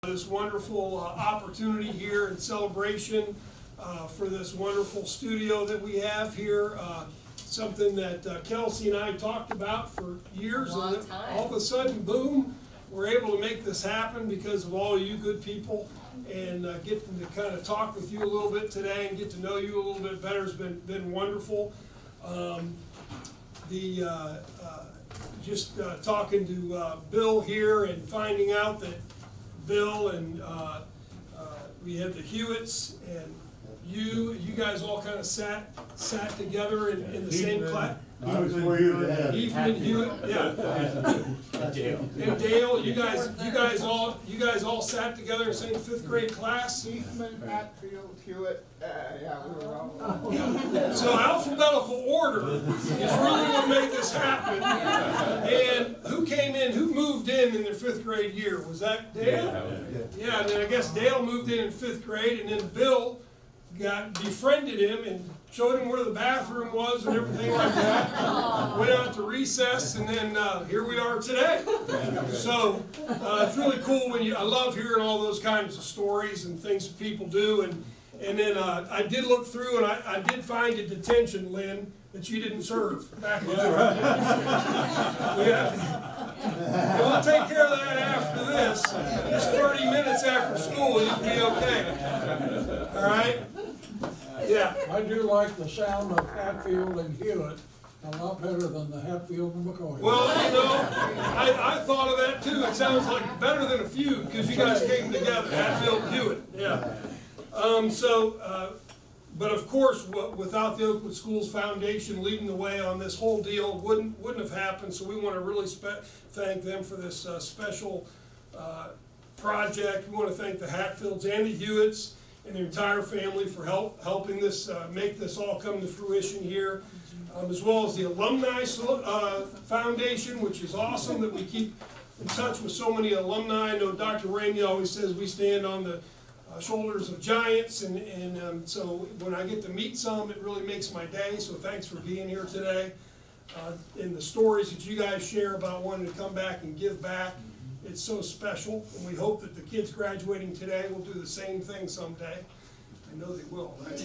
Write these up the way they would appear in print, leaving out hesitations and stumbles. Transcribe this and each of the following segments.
This wonderful opportunity here and celebration for this wonderful studio that we have here. Something that Kelsey and I talked about for years, and all of a sudden, boom, we're able to make this happen because of all you good people, and getting to kind of talk with you a little bit today and get to know you a little bit better has been wonderful. Just talking to Bill here and finding out that Bill and we had the Hewitts and you guys all kind of sat together in the same class. I was where you were at. Ethan and Hewitt, yeah. And Dale, you guys all sat together in the same 5th grade class. Ethan, Hatfield, Hewitt, yeah, we were all. So alphabetical order is really what made this happen. And who moved in their 5th grade year? Was that Dale? Yeah, and then I guess Dale moved in 5th grade, and then Bill befriended him and showed him where the bathroom was and everything like that. Went out to recess, and then here we are today. So it's really cool I love hearing all those kinds of stories and things that people do. And then I did look through, and I did find a detention, Lynn, that you didn't serve back in the We'll take care of that after this. Just 30 minutes after school, you'll be okay. All right? Yeah. I do like the sound of Hatfield and Hewitt a lot better than the Hatfield and McCoy. Well, I thought of that too. It sounds like better than a feud because you guys came together, Hatfield and Hewitt. Yeah. But of course, without the Oakwood Schools Foundation leading the way on this whole deal, wouldn't have happened. So we want to really thank them for this special project. We want to thank the Hatfields and the Hewitts and their entire family for helping this make this all come to fruition here, as well as the Alumni Foundation, which is awesome that we keep in touch with so many alumni. I know Dr. Ramey always says we stand on the shoulders of giants, and so when I get to meet some, it really makes my day. So thanks for being here today. And the stories that you guys share about wanting to come back and give back, it's so special, and we hope that the kids graduating today will do the same thing someday. I know they will, right?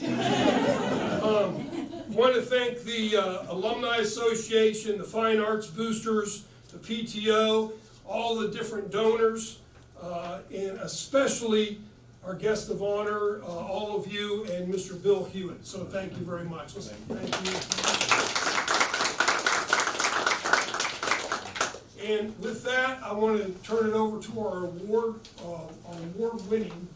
Want to thank the Alumni Association, the Fine Arts Boosters, the PTO, all the different donors, and especially our guest of honor, all of you, and Mr. Bill Hewitt. So thank you very much. Thank you. And with that, I want to turn it over to our award-winning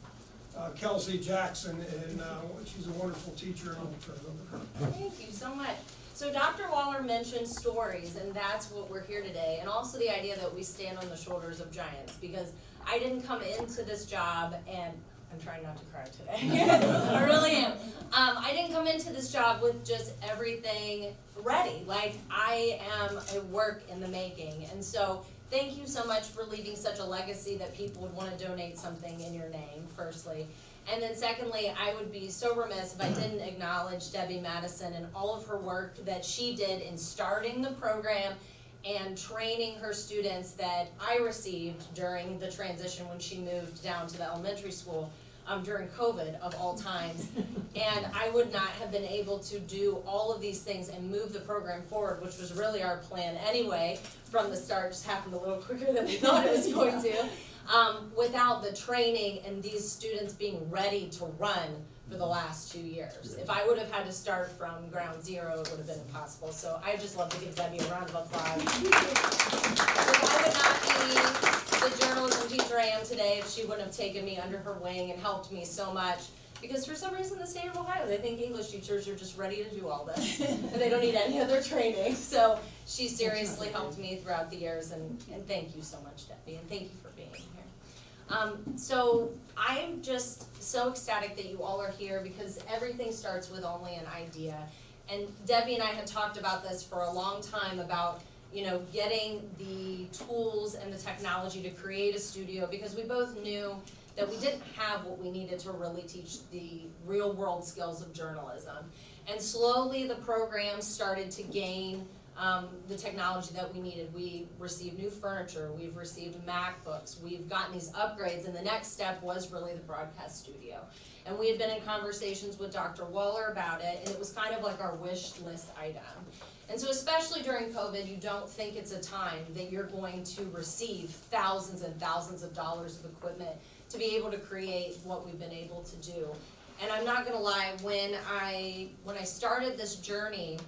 Kelsey Jackson, and she's a wonderful teacher, and I'll turn it over to her. Thank you so much. So Dr. Waller mentioned stories, and that's what we're here today, and also the idea that we stand on the shoulders of giants, because I didn't come into this job, and I'm trying not to cry today. I really am. I didn't come into this job with just everything ready. Like, I am a work in the making. And so thank you so much for leaving such a legacy that people would want to donate something in your name, firstly. And then secondly, I would be so remiss if I didn't acknowledge Debbie Madison and all of her work that she did in starting the program and training her students that I received during the transition when she moved down to the elementary school during COVID of all times. And I would not have been able to do all of these things and move the program forward, which was really our plan anyway from the start. Just happened a little quicker than we thought it was going to, without the training and these students being ready to run for the last 2 years. If I would have had to start from ground zero, it would have been impossible. So I just love to give Debbie a round of applause. I would not be the journalism teacher I am today if she wouldn't have taken me under her wing and helped me so much. Because for some reason, the state of Ohio, they think English teachers are just ready to do all this, and they don't need any other training. So she seriously helped me throughout the years, and thank you so much, Debbie, and thank you for being here. So I'm just so ecstatic that you all are here, because everything starts with only an idea. And Debbie and I had talked about this for a long time, about getting the tools and the technology to create a studio, because we both knew that we didn't have what we needed to really teach the real world skills of journalism. And slowly the program started to gain the technology that we needed. We received new furniture, we've received MacBooks, we've gotten these upgrades, and the next step was really the broadcast studio. And we had been in conversations with Dr. Waller about it, and it was kind of like our wish list item. And so especially during COVID, you don't think it's a time that you're going to receive thousands and thousands of dollars of equipment to be able to create what we've been able to do. And I'm not gonna lie, when I started this journey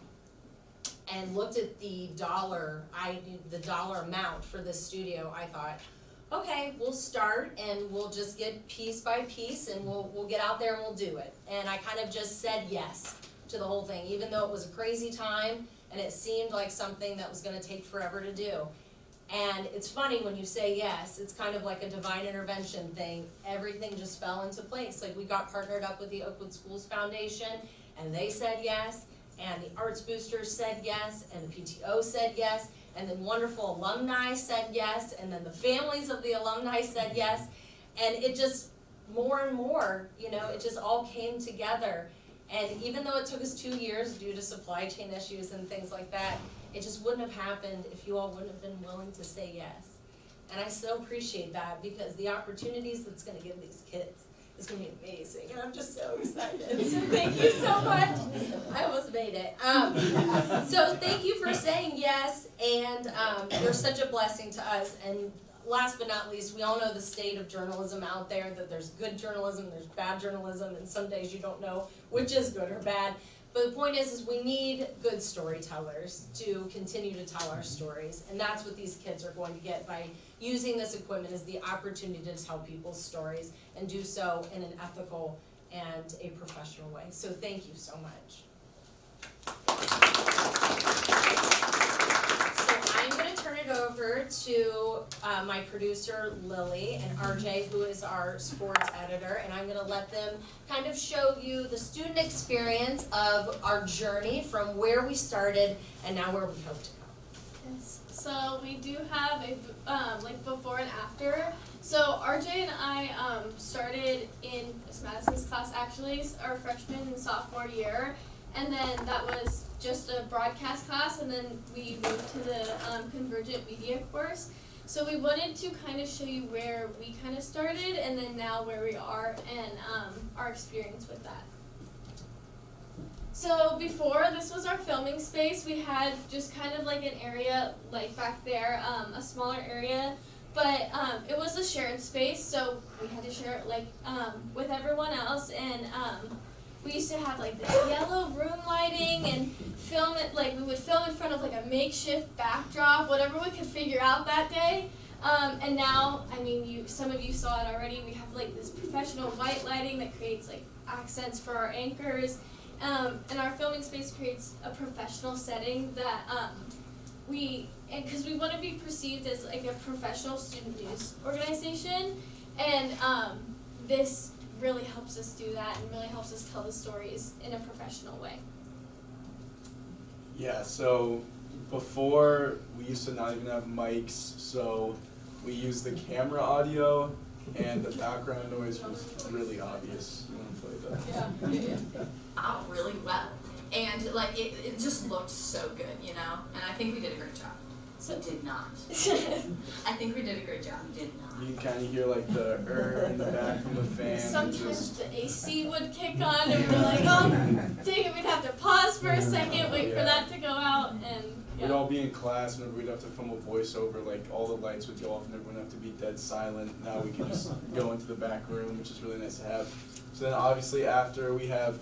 and looked at the dollar amount for this studio, I thought, okay, we'll start and we'll just get piece by piece and we'll get out there and we'll do it. And I kind of just said yes to the whole thing, even though it was a crazy time and it seemed like something that was gonna take forever to do. And it's funny when you say yes, it's kind of like a divine intervention thing. Everything just fell into place. Like, we got partnered up with the Oakwood Schools Foundation and they said yes, and the Arts Boosters said yes, and the PTO said yes, and then wonderful alumni said yes, and then the families of the alumni said yes, and it just, more and more, you know, it just all came together. And even though it took us 2 years due to supply chain issues and things like that, it just wouldn't have happened if you all wouldn't have been willing to say yes. And I so appreciate that, because the opportunities that's gonna give these kids is gonna be amazing, and I'm just so excited. So thank you so much. I almost made it. So thank you for saying yes, and you're such a blessing to us. And last but not least, we all know the state of journalism out there, that there's good journalism, there's bad journalism, and some days you don't know which is good or bad. But the point is we need good storytellers to continue to tell our stories, and that's what these kids are going to get by using this equipment, is the opportunity to tell people's stories and do so in an ethical and a professional way. So thank you so much. I'm going to turn it over to my producer, Lily, and RJ, who is our sports editor, and I'm going to let them kind of show you the student experience of our journey from where we started and now where we hope to go. Yes. So we do have a like before and after. So RJ and I started in Miss Madison's class, actually, our freshman and sophomore year. And then that was just a broadcast class, and then we moved to the Convergent Media course. So we wanted to kind of show you where we kind of started, and then now where we are, and our experience with that. So before, this was our filming space. We had just kind of like an area like back there, a smaller area, but it was a shared space, so we had to share it like with everyone else, and we used to have like this yellow room lighting and film it, like we would film in front of like a makeshift backdrop, whatever we could figure out that day. And now, I mean, some of you saw it already, we have like this professional white lighting that creates like accents for our anchors. And our filming space creates a professional setting that because we want to be perceived as like a professional student news organization, and this really helps us do that and really helps us tell the stories in a professional way. Yeah, so before we used to not even have mics, so we used the camera audio, and the background noise was really obvious. You want to play that? Yeah. Out really well, and like it just looked so good, you know, and I think we did a great job. So Did not. I think we did a great job. Did not. You can kind of hear like the in the back from the fan. sometimes Just, the AC would kick on, and we're like, oh, dang it, we'd have to pause for a second, wait for that to go out, and we'd all be in class, and we'd have to film a voiceover, like all the lights would go off and everyone would have to be dead silent. Now we can just go into the back room, which is really nice to have. So then obviously after, we have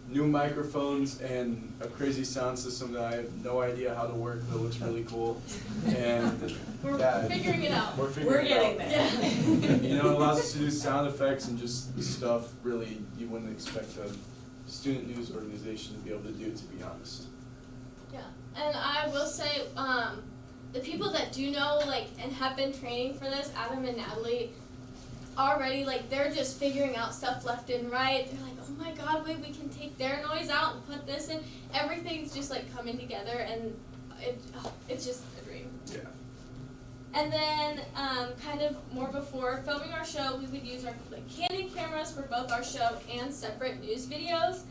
new microphones and a crazy sound system that I have no idea how to work, but it looks really cool. And we're yeah, figuring it out. we're figuring We're it getting out. there. You know, it allows us to do sound effects and just stuff really you wouldn't expect a student news organization to be able to do, to be honest. Yeah, and I will say, the people that do know, like, and have been training for this, Adam and Natalie, already, like, they're just figuring out stuff left and right. They're like, oh my god, wait, we can take their noise out and put this in. Everything's just, like, coming together, and it's just a dream. Yeah. And then, kind of more before filming our show, we would use our like candid cameras for both our show and separate news videos.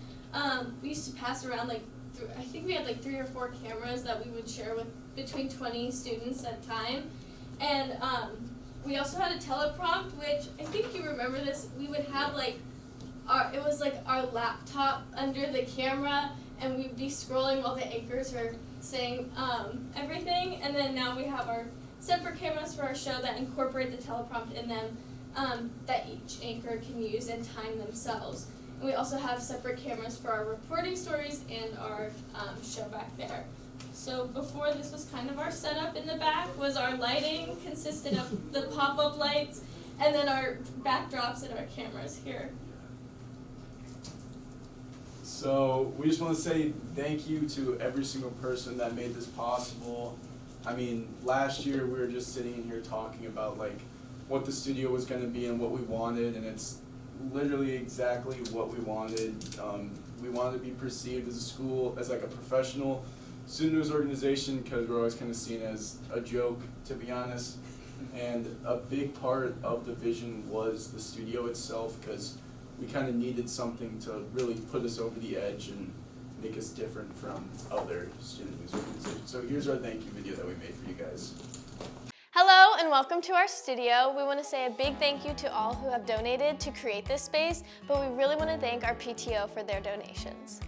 We used to pass around like I think we had like 3 or 4 cameras that we would share with between 20 students at a time. And we also had a teleprompt, which I think you remember this. We would have like it was like our laptop under the camera, and we'd be scrolling while the anchors are saying everything. And then now we have our separate cameras for our show that incorporate the teleprompt in them that each anchor can use and time themselves. And we also have separate cameras for our reporting stories and our show back there. So before, this was kind of our setup in the back. Was our lighting consisted of the pop-up lights and then our backdrops and our cameras here. So we just want to say thank you to every single person that made this possible. I mean, last year we were just sitting in here talking about like what the studio was going to be and what we wanted, and it's literally exactly what we wanted. We wanted to be perceived as a school, as like a professional student news organization, because we're always kind of seen as a joke, to be honest. And a big part of the vision was the studio itself, because we kind of needed something to really put us over the edge and make us different from other student news organizations. So here's our thank you video that we made for you guys. Hello and welcome to our studio. We want to say a big thank you to all who have donated to create this space, but we really want to thank our PTO for their donations.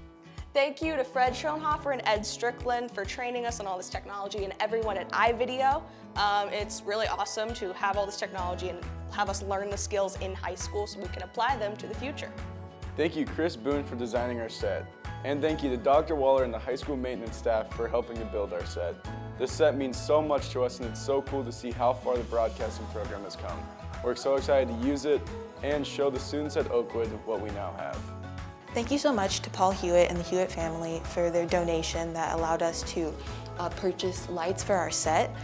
Thank you to Fred Schoenhofer and Ed Strickland for training us on all this technology, and everyone at iVideo. It's really awesome to have all this technology and have us learn the skills in high school so we can apply them to the future. Thank you, Chris Boone, for designing our set. And thank you to Dr. Waller and the high school maintenance staff for helping to build our set. This set means so much to us, and it's so cool to see how far the broadcasting program has come. We're so excited to use it and show the students at Oakwood what we now have. Thank you so much to Paul Hewitt and the Hewitt family for their donation that allowed us to purchase lights for our set.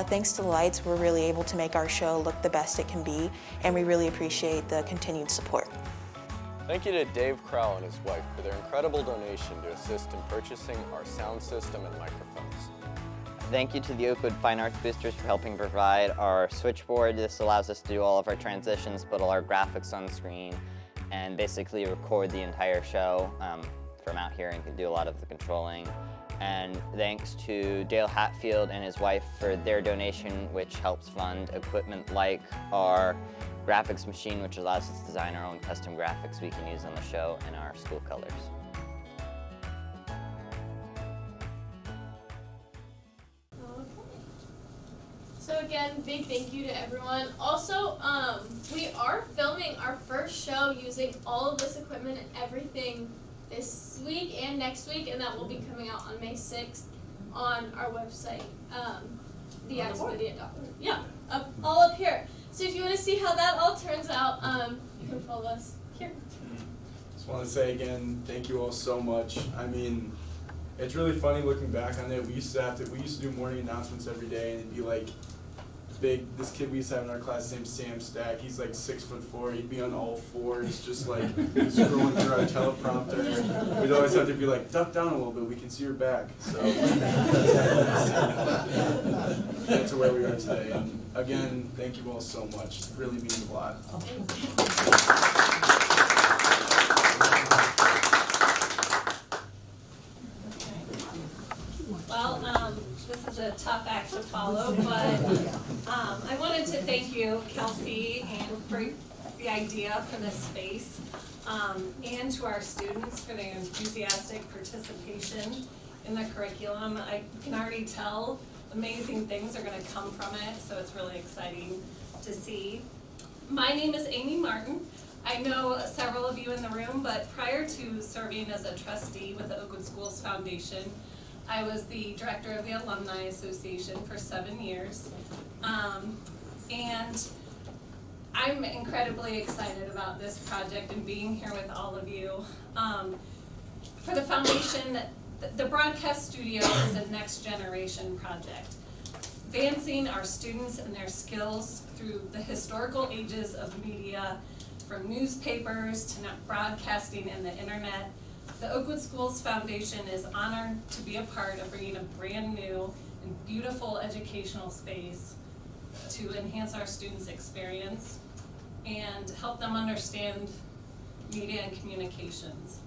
Thanks to the lights, we're really able to make our show look the best it can be, and we really appreciate the continued support. Thank you to Dave Crowell and his wife for their incredible donation to assist in purchasing our sound system and microphones. Thank you to the Oakwood Fine Arts Boosters for helping provide our switchboard. This allows us to do all of our transitions, put all our graphics on screen, and basically record the entire show from out here and can do a lot of the controlling. And thanks to Dale Hatfield and his wife for their donation, which helps fund equipment like our graphics machine, which allows us to design our own custom graphics we can use on the show and our school colors. So again, big thank you to everyone. Also, we are filming our first show using all of this equipment and everything this week and next week, and that will be coming out on May 6th on our website, theaxmedia.org. Yeah, all up here. So if you want to see how that all turns out, you can follow us here. Just want to say again, thank you all so much. I mean, it's really funny looking back on it. We used to do morning announcements every day, and it'd be like this kid we used to have in our class named Sam Stack. He's like 6'4". He'd be on all fours, just like scrolling through our teleprompter. We'd always have to be like, duck down a little bit, we can see your back. So get to where we are today. And again, thank you all so much. It really means a lot. Well, this is a tough act to follow, but I wanted to thank you, Kelsey, and for the idea for this space, and to our students for their enthusiastic participation in the curriculum. I can already tell amazing things are going to come from it, so it's really exciting to see. My name is Amy Martin. I know several of you in the room, but prior to serving as a trustee with the Oakwood Schools Foundation, I was the director of the Alumni Association for 7 years. And I'm incredibly excited about this project and being here with all of you. For the foundation, the broadcast studio is a next generation project, advancing our students and their skills through the historical ages of media, from newspapers to broadcasting and the internet. The Oakwood Schools Foundation is honored to be a part of bringing a brand new and beautiful educational space to enhance our students' experience and help them understand media and communications.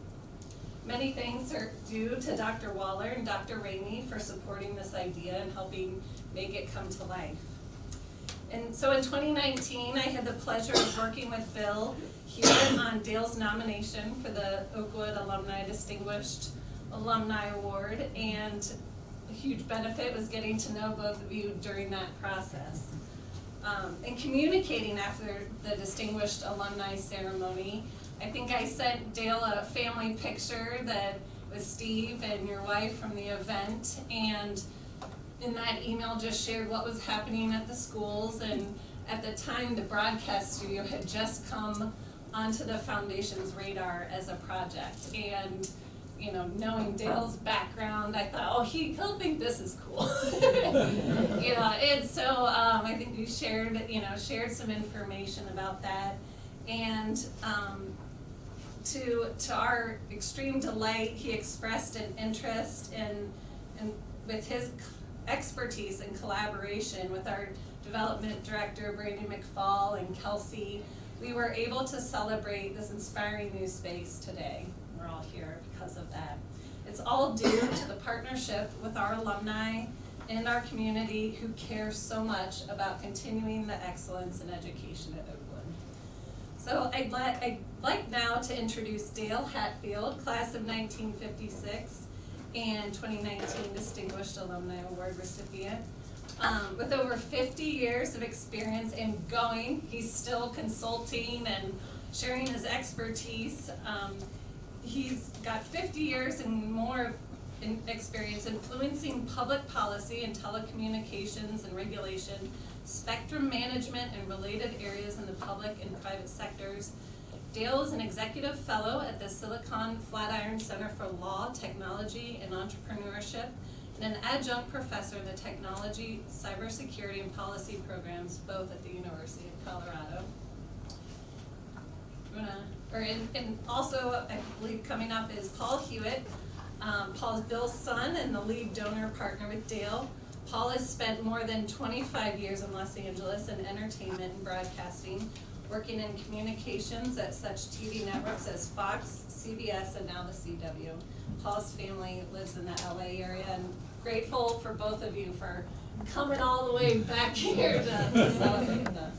Many thanks are due to Dr. Waller and Dr. Ramey for supporting this idea and helping make it come to life. And so in 2019, I had the pleasure of working with Bill Hewitt on Dale's nomination for the Oakwood Alumni Distinguished Alumni Award, and a huge benefit was getting to know both of you during that process. And communicating after the Distinguished Alumni Ceremony, I think I sent Dale a family picture that was Steve and your wife from the event, and in that email just shared what was happening at the schools, and at the time the broadcast studio had just come onto the foundation's radar as a project. And you know, knowing Dale's background, I thought, oh, he'll think this is cool. You know, and so I think we shared some information about that, and to our extreme delight, he expressed an interest in with his expertise and collaboration with our development director, Brandon McFall and Kelsey. We were able to celebrate this inspiring new space today. We're all here because of that. It's all due to the partnership with our alumni and our community who care so much about continuing the excellence in education at Oakwood. So I'd like now to introduce Dale Hatfield, class of 1956 and 2019 Distinguished Alumni Award recipient. With over 50 years of experience and going, he's still consulting and sharing his expertise. He's got 50 years and more experience influencing public policy and telecommunications and regulation, spectrum management and related areas in the public and private sectors. Dale is an executive fellow at the Silicon Flatiron Center for Law, Technology, and Entrepreneurship, and an adjunct professor in the technology, cybersecurity, and policy programs, both at the University of Colorado. And also, I believe coming up is Paul Hewitt. Paul's Bill's son and the lead donor partner with Dale. Paul has spent more than 25 years in Los Angeles in entertainment and broadcasting, working in communications at such TV networks as Fox, CBS, and now the CW. Paul's family lives in the LA area, and grateful for both of you for coming all the way back here to celebrate with us.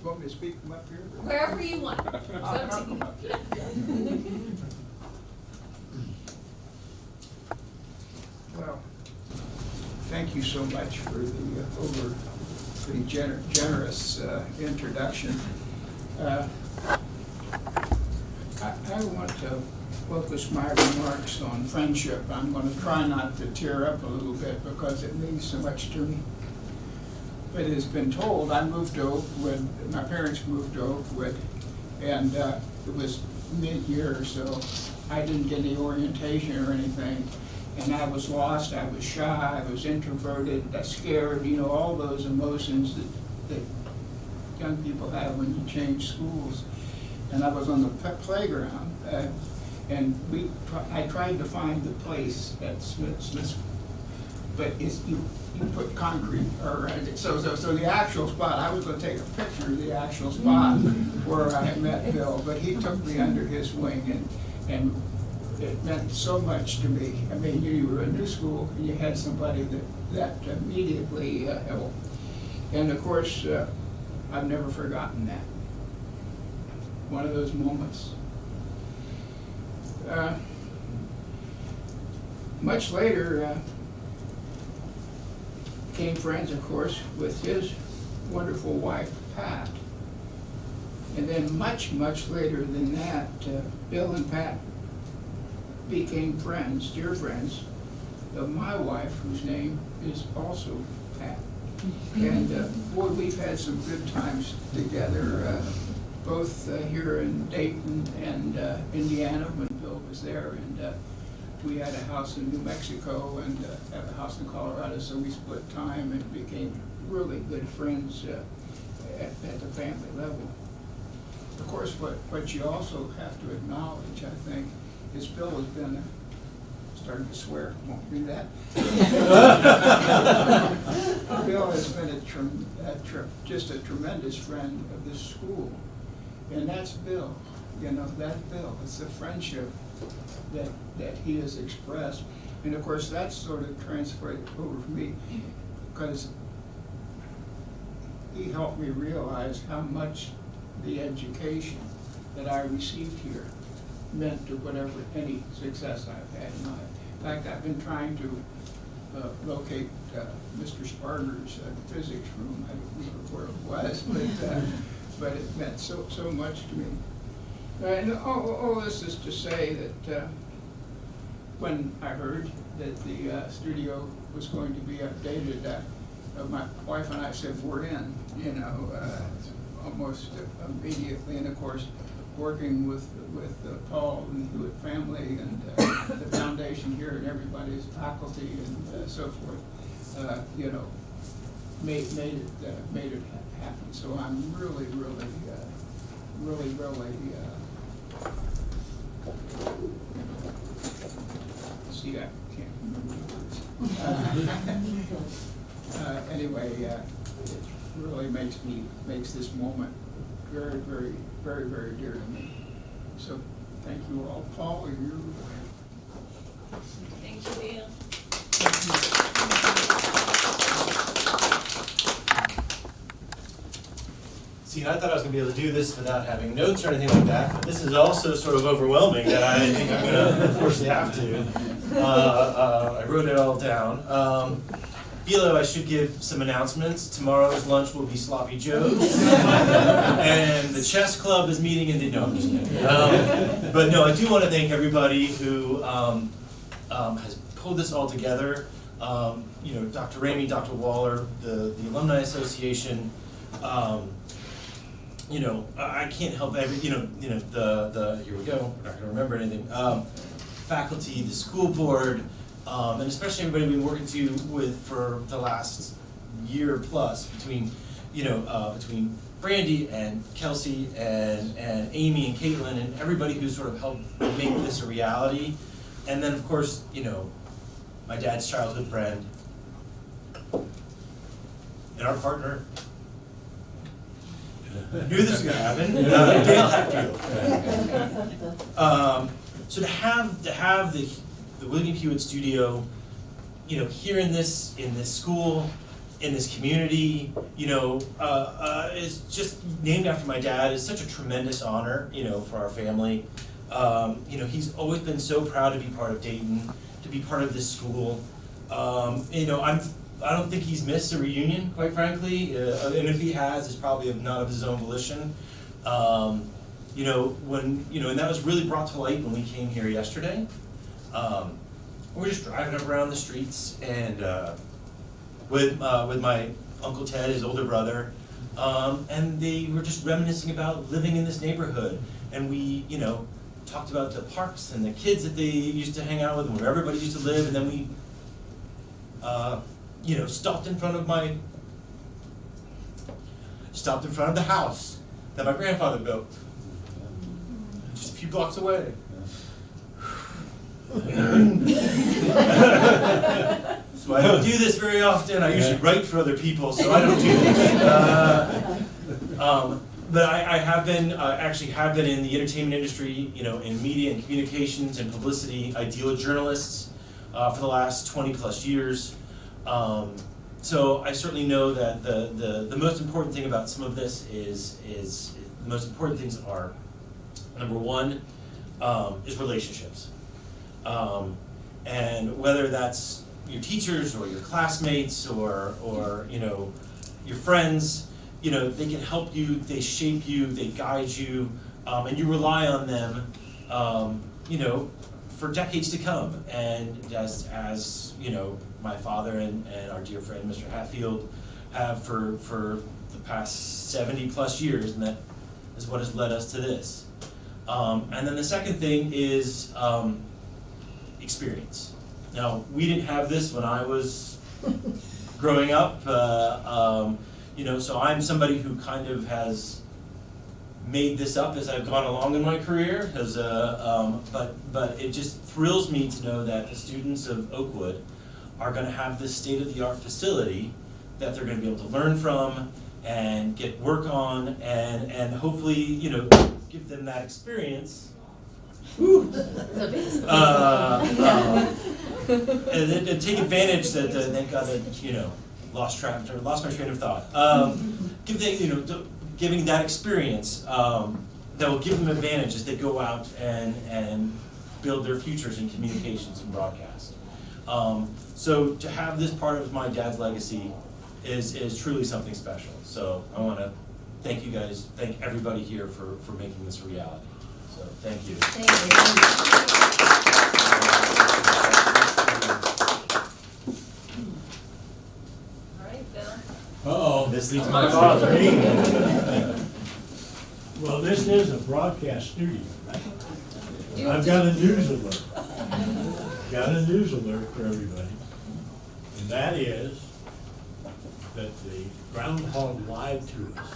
You want me to speak from up here? Wherever you want. It's up to you. Well, thank you so much for the pretty generous introduction. I want to focus my remarks on friendship. I'm going to try not to tear up a little bit because it means so much to me. But it has been told, I moved to Oakwood, my parents moved to Oakwood, and it was mid-year, so I didn't get any orientation or anything. And I was lost, I was shy, I was introverted, scared, you know, all those emotions that young people have when you change schools. And I was on the playground, and I tried to find the place at Smith's, but you put concrete around it. So the actual spot, I was going to take a picture of the actual spot where I had met Bill, but he took me under his wing, and it meant so much to me. I mean, you were in new school, and you had somebody that immediately helped. And of course, I've never forgotten that. One of those moments. Much later, became friends, of course, with his wonderful wife, Pat. And then much later than that, Bill and Pat became friends, dear friends, of my wife, whose name is also Pat. And boy, we've had some good times together, both here in Dayton and Indiana when Bill was there. And we had a house in New Mexico and have a house in Colorado, so we split time and became really good friends at the family level. Of course, what you also have to acknowledge, I think, is Bill has been starting to swear, won't do that. Bill has been just a tremendous friend of this school, and that's Bill. You know, that's Bill. It's a friendship that he has expressed. And of course, that's sort of transferred over for me, because he helped me realize how much the education that I received here meant to whatever, any success I've had in life. In fact, I've been trying to locate Mr. Sparger's physics room. I don't remember where it was, but it meant so much to me. And all this is to say that when I heard that the studio was going to be updated, my wife and I said, we're in, almost immediately. And of course, working with Paul and the Hewitt family and the foundation here and everybody's faculty and so forth, made it happen. So I'm really see, I can't remember the words. Anyway, it really makes this moment very, very, very, very dear to me. So thank you all. Paul, you. Thank you, Dale. See, I thought I was going to be able to do this without having notes or anything like that, but this is also sort of overwhelming that I think I'm going to unfortunately have to. I wrote it all down. Bilo, I should give some announcements. Tomorrow's lunch will be Sloppy Joe's. And the chess club is meeting in the, no, I'm just kidding. But no, I do want to thank everybody who has pulled this all together. Dr. Ramey, Dr. Waller, the Alumni Association. I can't help here we go, we're not gonna remember anything. Faculty, the school board, and especially everybody we've been working with for the last year plus between Brandy and Kelsey and Amy and Caitlin and everybody who's sort of helped make this a reality. And then of course, my dad's childhood friend and our partner. Knew this was going to happen. Dale Hatfield. So to have the William Hewitt studio, here in this school, in this community, is just named after my dad. Is such a tremendous honor, for our family. He's always been so proud to be part of Dayton, to be part of this school. I don't think he's missed a reunion, quite frankly, and if he has, it's probably not of his own volition. And that was really brought to light when we came here yesterday. We're just driving up around the streets and with my Uncle Ted, his older brother, and they were just reminiscing about living in this neighborhood, and we, talked about the parks and the kids that they used to hang out with and where everybody used to live, and then we stopped in front of the house that my grandfather built, just a few blocks away. So I don't do this very often. I usually write for other people, so I don't do this. But I have been, actually have been in the entertainment industry, in media and communications and publicity. I deal with journalists for the last 20 plus years. So I certainly know that the most important thing about some of this is the most important things are, number one, is relationships. And whether that's your teachers or your classmates or your friends, they can help you, they shape you, they guide you, and you rely on them, for decades to come. And as my father and our dear friend Mr. Hatfield have for the past 70 plus years, and that is what has led us to this. And then the second thing is experience. Now, we didn't have this when I was growing up, so I'm somebody who kind of has made this up as I've gone along in my career, but it just thrills me to know that the students of Oakwood are going to have this state-of-the-art facility that they're going to be able to learn from and get work on and hopefully, give them that experience And take advantage that, thank God that, you know, lost my train of thought. Giving that experience, that will give them advantage as they go out and build their futures in communications and broadcast. So to have this part of my dad's legacy is truly something special. So I want to thank you guys, thank everybody here for making this a reality. So thank you. Thank you. All right, Bill. Uh-oh. This leads my father. Well, this is a broadcast studio, right? I've got a news alert. Got a news alert for everybody. And that is that the groundhog lied to us.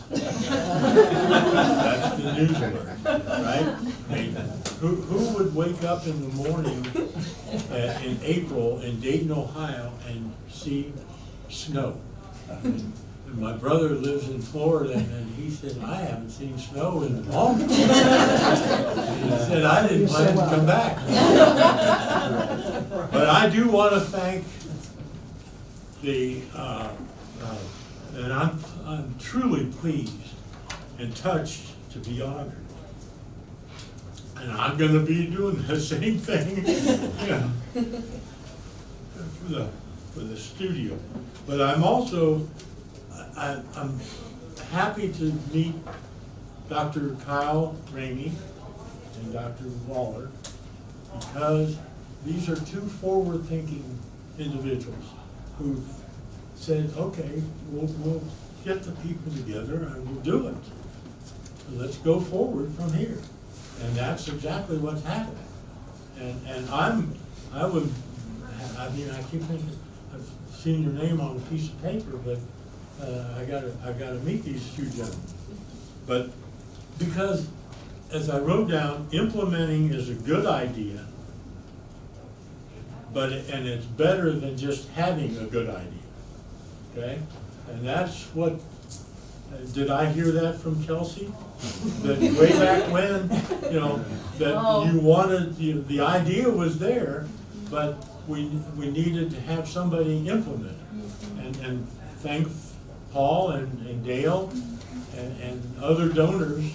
That's the news alert, right? I mean, who would wake up in the morning in April in Dayton, Ohio and see snow? And my brother lives in Florida, and he said, I haven't seen snow in a long time. He said, I didn't plan to come back. But I do want to thank the, and I'm truly pleased and touched to be honored. And I'm going to be doing the same thing, you know, for the studio. But I'm also, I'm happy to meet Dr. Kyle Ramey and Dr. Waller, because these are two forward-thinking individuals who've said, okay, we'll get the people together and we'll do it. So let's go forward from here. And that's exactly what's happening. And I keep thinking, I've seen your name on a piece of paper, but I gotta meet these two gentlemen. But because, as I wrote down, implementing is a good idea, and it's better than just having a good idea. Okay? And that's what, did I hear that from Kelsey? That way back when, you know, that you wanted, the idea was there, but we needed to have somebody implement it. And thank Paul and Dale and other donors,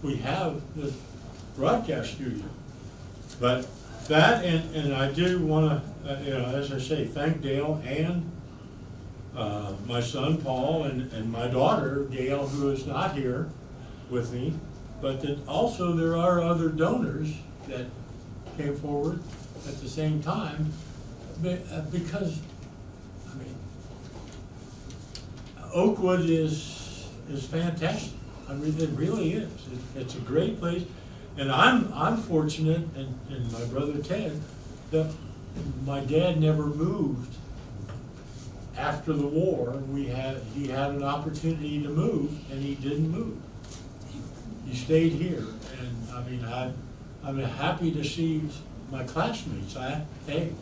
we have this broadcast studio. But that, and I do want to, you know, as I say, thank Dale and my son Paul and my daughter Gail, who is not here with me, but that also there are other donors that came forward at the same time, because I mean, Oakwood is fantastic. I mean, it really is. It's a great place, and I'm fortunate, and my brother Ted, that my dad never moved. After the war, he had an opportunity to move, and he didn't move. He stayed here, and I mean, I'm happy to see my classmates. Hey,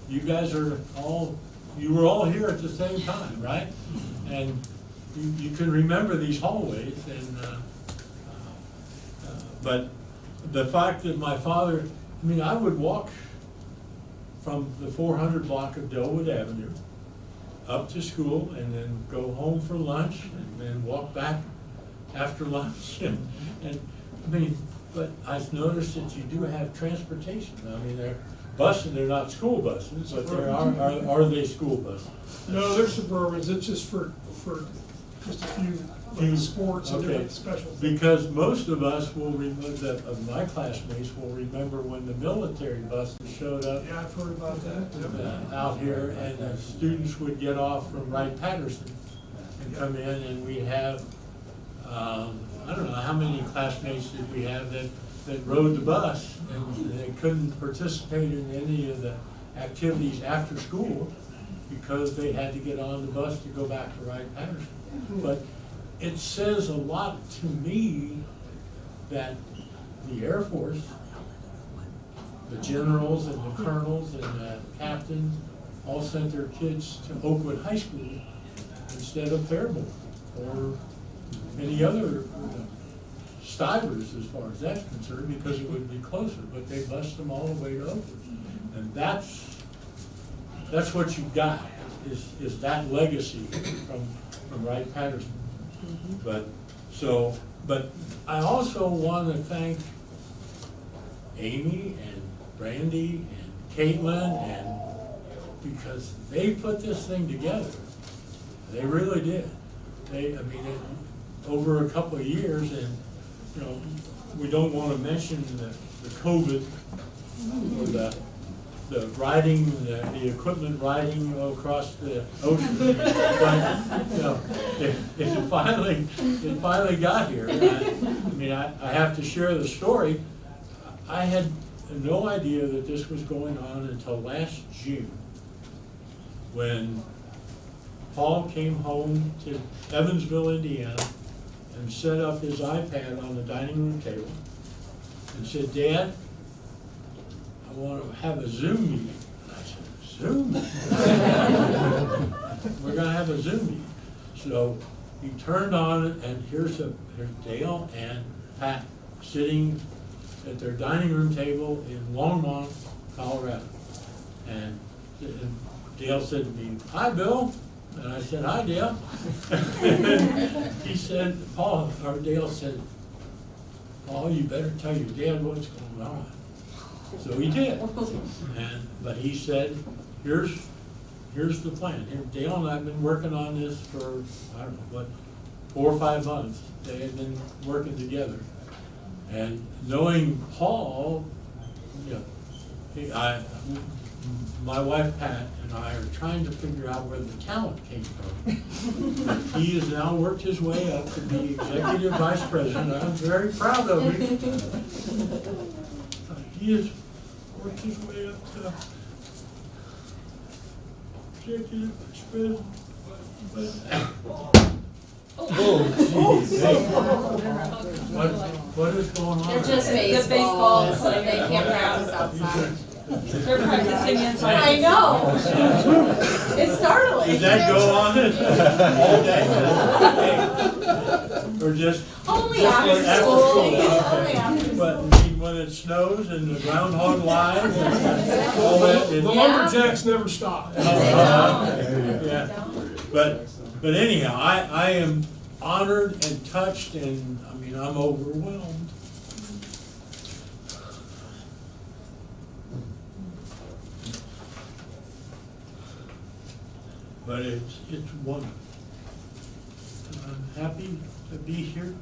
you guys you were all here at the same time, right? And you can remember these hallways, and but the fact that my father, I mean, I would walk from the 400 block of Delwood Avenue up to school, and then go home for lunch, and then walk back after lunch, and I mean, but I've noticed that you do have transportation. I mean, they're buses, they're not school buses, but are they school buses? No, they're Suburbans. It's just for just a few sports and different special things. Because most of us will remember, that of my classmates will remember when the military buses showed up. Yeah, I've heard about that. Out here, and the students would get off from Wright-Patterson and come in, and we have, I don't know how many classmates did we have that rode the bus, and they couldn't participate in any of the activities after school because they had to get on the bus to go back to Wright-Patterson. But it says a lot to me that the Air Force, the generals and the colonels and the captains all sent their kids to Oakwood High School instead of Fairborn or any other Stivers as far as that's concerned, because it would be closer, but they bust them all the way to Oakwood. And that's what you got, is that legacy from Wright-Patterson. But I also want to thank Amy and Brandy and Caitlin, because they put this thing together. They really did. Over a couple of years, and we don't want to mention the COVID or the riding, the equipment riding across the ocean. But, it finally got here. I have to share the story. I had no idea that this was going on until last June, when Paul came home to Evansville, Indiana, and set up his iPad on the dining room table and said, "Dad, I want to have a Zoom meeting." And I said, "Zoom meeting?" We're going to have a Zoom meeting. So he turned on it, and here's Dale and Pat sitting at their dining room table in Longmont, Colorado. And Dale said to me, "Hi, Bill." And I said, "Hi, Dale." He said, Dale said, "Paul, you better tell your dad what's going on." So he did. But he said, here's the plan. Dale and I have been working on this for, 4 or 5 months. They had been working together. And knowing Paul, my wife Pat and I are trying to figure out where the talent came from. He has now worked his way up to be executive vice president. I'm very proud of him. He has worked his way up to executive vice president. What is going on? They're just baseball, so they can't practice outside. They're practicing inside. I know. It's startling. Does that go on all day? Or just Only after school. Only after school. But when it snows and the groundhog lives and all that. The lumberjacks never stop. Yeah. But anyhow, I am honored and touched, and I'm overwhelmed. But it's wonderful. I'm happy to be here,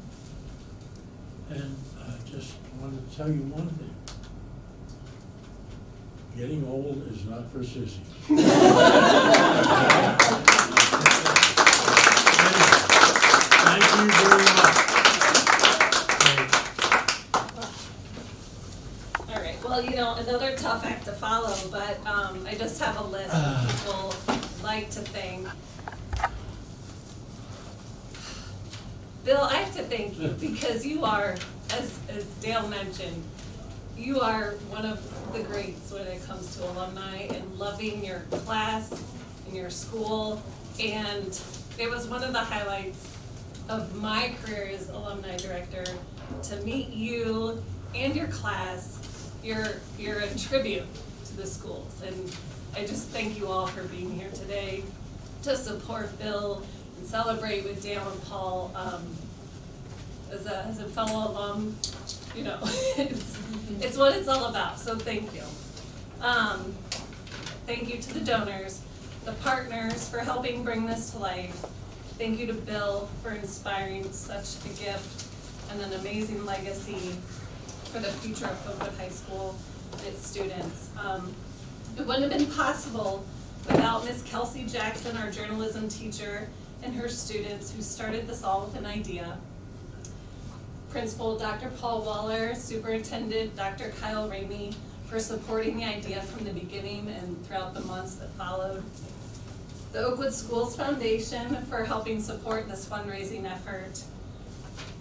and I just want to tell you one thing. Getting old is not for sissies. Thank you very much. All right, well, another tough act to follow, but I just have a list of people like to thank. Bill, I have to thank you because you are, as Dale mentioned, you are one of the greats when it comes to alumni and loving your class and your school. And it was one of the highlights of my career as alumni director to meet you and your class. You're a tribute to the schools, and I just thank you all for being here today to support Bill and celebrate with Dale and Paul. As a fellow alum, it's what it's all about, so thank you. Thank you to the donors, the partners for helping bring this to life. Thank you to Bill for inspiring such a gift and an amazing legacy for the future of Oakwood High School and its students. It wouldn't have been possible without Miss Kelsey Jackson, our journalism teacher, and her students who started this all with an idea. Principal Dr. Paul Waller, Superintendent Dr. Kyle Ramey for supporting the idea from the beginning and throughout the months that followed. The Oakwood Schools Foundation for helping support this fundraising effort.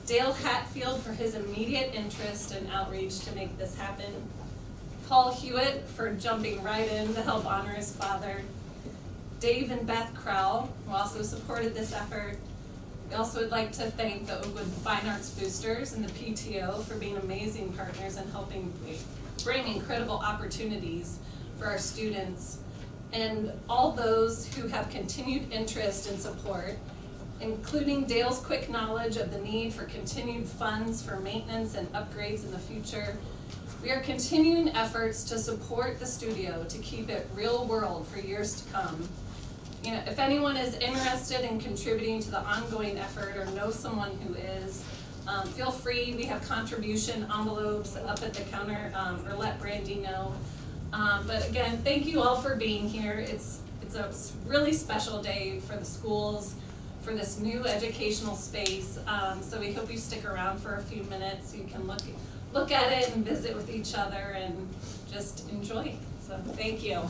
Dale Hatfield for his immediate interest and outreach to make this happen. Paul Hewitt for jumping right in to help honor his father. Dave and Beth Crowell, who also supported this effort. We also would like to thank the Oakwood Fine Arts Boosters and the PTO for being amazing partners and helping bring incredible opportunities for our students, and all those who have continued interest and support, including Dale's quick knowledge of the need for continued funds for maintenance and upgrades in the future. We are continuing efforts to support the studio to keep it real world for years to come. You know, if anyone is interested in contributing to the ongoing effort or knows someone who is, feel free. We have contribution envelopes up at the counter, or let Brandy know. But again, thank you all for being here. It's a really special day for the schools, for this new educational space. So we hope you stick around for a few minutes so you can look at it and visit with each other and just enjoy. So thank you.